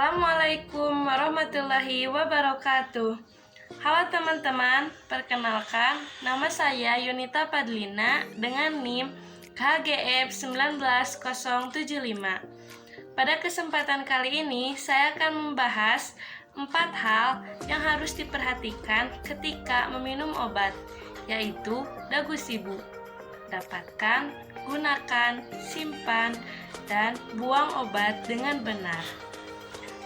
Assalamualaikum warahmatullahi wabarakatuh. Halo teman-teman, perkenalkan nama saya Yunita Padlina dengan NIM KHGF 19075. Pada kesempatan kali ini saya akan membahas 4 hal yang harus diperhatikan ketika meminum obat, yaitu dagu sibuk. Dapatkan, gunakan, simpan, dan buang obat dengan benar.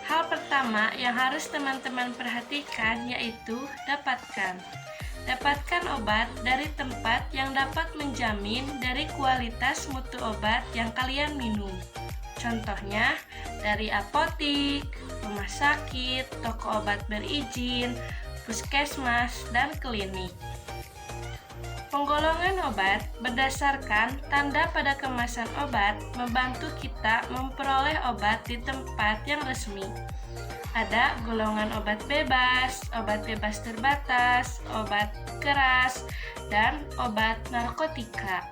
Hal pertama yang harus teman-teman perhatikan yaitu dapatkan. Dapatkan obat dari tempat yang dapat menjamin dari kualitas mutu obat yang kalian minum. Contohnya dari apotik, rumah sakit, toko obat berizin, puskesmas, dan klinik. Penggolongan obat berdasarkan tanda pada kemasan obat membantu kita memperoleh obat di tempat yang resmi. Ada golongan obat bebas terbatas, obat keras, dan obat narkotika.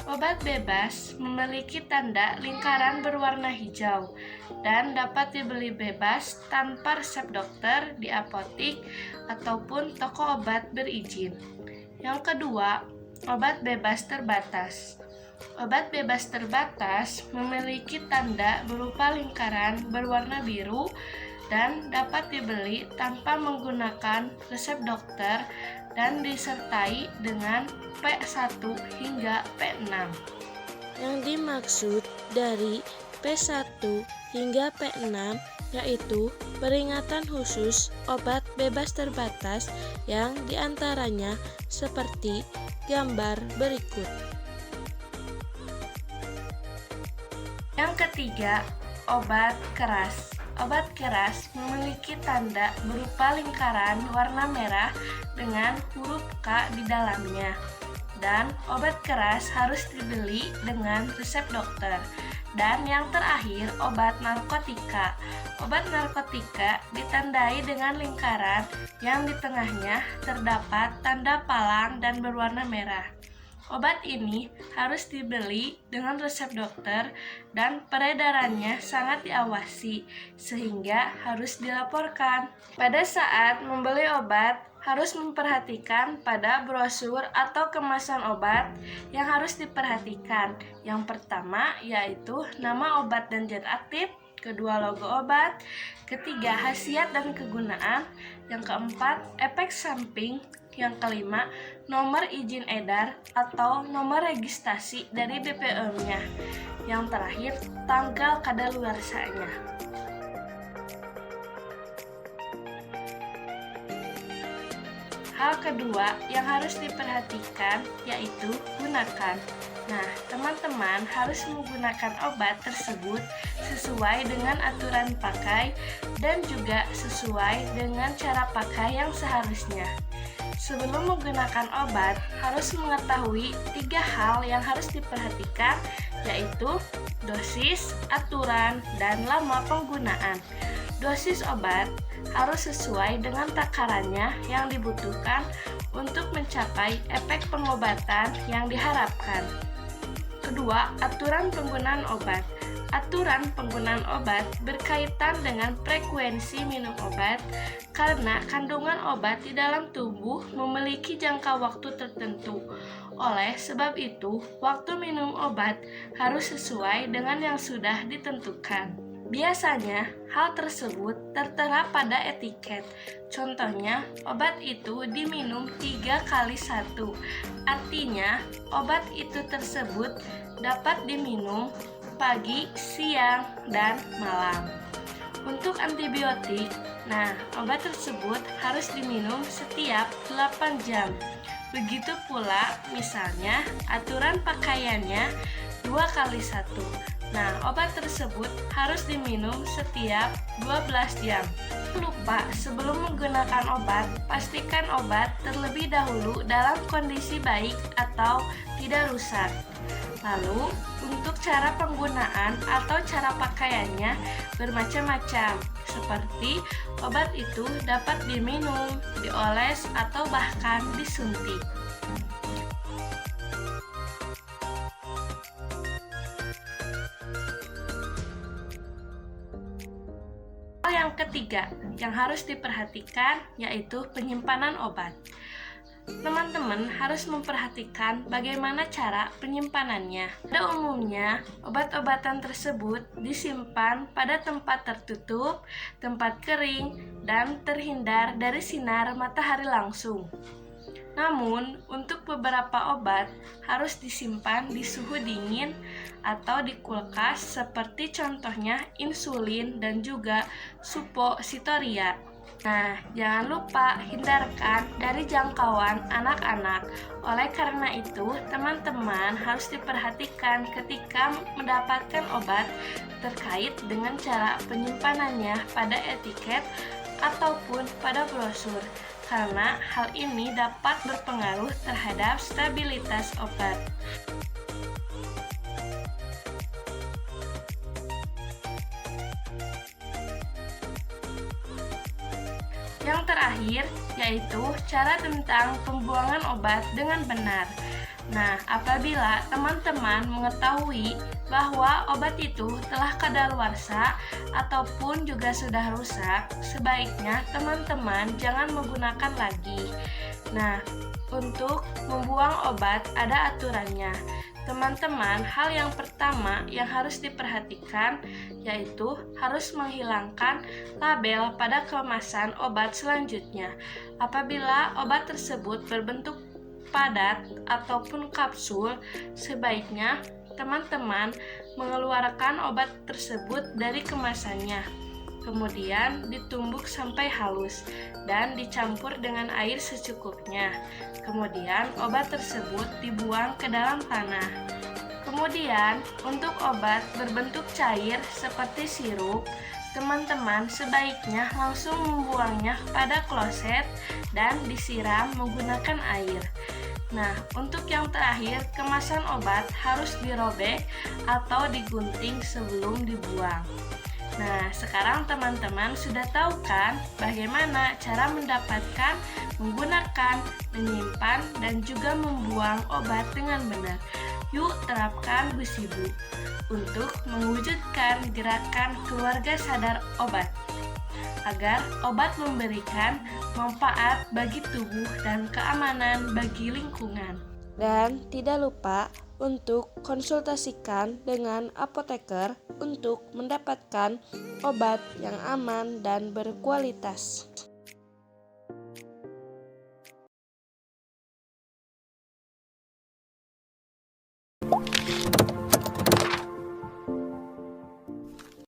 Obat bebas memiliki tanda lingkaran berwarna hijau dan dapat dibeli bebas tanpa resep dokter di apotik ataupun toko obat berizin. Yang kedua, obat bebas terbatas. Obat bebas terbatas memiliki tanda berupa lingkaran berwarna biru dan dapat dibeli tanpa menggunakan resep dokter dan disertai dengan P1 hingga P6. Yang dimaksud dari P1 hingga P6 yaitu peringatan khusus obat bebas terbatas yang diantaranya seperti gambar berikut. Yang ketiga, obat keras. Obat keras memiliki tanda berupa lingkaran warna merah dengan huruf K di dalamnya. Dan obat keras harus dibeli dengan resep dokter. Dan yang terakhir, obat narkotika. Obat narkotika ditandai dengan lingkaran yang di tengahnya terdapat tanda palang dan berwarna merah. Obat ini harus dibeli dengan resep dokter dan peredarannya sangat diawasi, sehingga harus dilaporkan. Pada saat membeli obat, harus memperhatikan pada brosur atau kemasan obat yang harus diperhatikan. Yang pertama yaitu nama obat dan zat aktif, kedua logo obat, ketiga khasiat dan kegunaan, yang keempat efek samping, yang kelima nomor izin edar atau nomor registrasi dari BPOM-nya, yang terakhir tanggal kadaluarsanya. Hal kedua yang harus diperhatikan yaitu gunakan. Nah, teman-teman harus menggunakan obat tersebut sesuai dengan aturan pakai dan juga sesuai dengan cara pakai yang seharusnya. Sebelum menggunakan obat, harus mengetahui 3 hal yang harus diperhatikan, yaitu dosis, aturan, dan lama penggunaan. Dosis obat harus sesuai dengan takarannya yang dibutuhkan untuk mencapai efek pengobatan yang diharapkan. Kedua, aturan penggunaan obat. Aturan penggunaan obat berkaitan dengan frekuensi minum obat karena kandungan obat di dalam tubuh memiliki jangka waktu tertentu. Oleh sebab itu, waktu minum obat harus sesuai dengan yang sudah ditentukan. Biasanya, hal tersebut tertera pada etiket. Contohnya, obat itu diminum 3 kali 1. Artinya, obat itu tersebut dapat diminum pagi, siang, dan malam. Untuk antibiotik, obat tersebut harus diminum setiap 8 jam. Begitu pula, misalnya, aturan pakaiannya 2 kali 1. Obat tersebut harus diminum setiap 12 jam. Lupa, sebelum menggunakan obat, pastikan obat terlebih dahulu dalam kondisi baik atau tidak rusak. Lalu, untuk cara penggunaan atau cara pakaiannya bermacam-macam, seperti obat itu dapat diminum, dioles, atau bahkan disuntik. hal yang ketiga yang harus diperhatikan yaitu penyimpanan obat. Teman-teman harus memperhatikan bagaimana cara penyimpanannya. Pada umumnya, obat-obatan tersebut disimpan pada tempat tertutup, tempat kering, dan terhindar dari sinar matahari langsung. Namun, untuk beberapa obat harus disimpan di suhu dingin atau di kulkas seperti contohnya insulin dan juga suppositoria. Nah, jangan lupa hindarkan dari jangkauan anak-anak. Oleh karena itu, teman-teman harus diperhatikan ketika mendapatkan obat terkait dengan cara penyimpanannya pada etiket ataupun pada brosur, karena hal ini dapat berpengaruh terhadap stabilitas obat. Yang terakhir yaitu cara tentang pembuangan obat dengan benar. Nah, apabila teman-teman mengetahui bahwa obat itu telah kadaluarsa ataupun juga sudah rusak, sebaiknya teman-teman jangan menggunakan lagi. Nah, untuk membuang obat ada aturannya. Teman-teman, hal yang pertama yang harus diperhatikan yaitu harus menghilangkan label pada kemasan obat selanjutnya. Apabila obat tersebut berbentuk padat ataupun kapsul, sebaiknya teman-teman mengeluarkan obat tersebut dari kemasannya. Kemudian ditumbuk sampai halus dan dicampur dengan air secukupnya. Kemudian obat tersebut dibuang ke dalam tanah. Kemudian untuk obat berbentuk cair seperti sirup, teman-teman sebaiknya langsung membuangnya pada kloset dan disiram menggunakan air. Nah, untuk yang terakhir, kemasan obat harus dirobek atau digunting sebelum dibuang. Nah, sekarang teman-teman sudah tahu kan bagaimana cara mendapatkan, menggunakan, menyimpan, dan juga membuang obat dengan benar. Yuk terapkan Gusibu untuk mewujudkan gerakan keluarga sadar obat, agar obat memberikan manfaat bagi tubuh dan keamanan bagi lingkungan. Dan tidak lupa untuk konsultasikan dengan apoteker untuk mendapatkan obat yang aman dan berkualitas.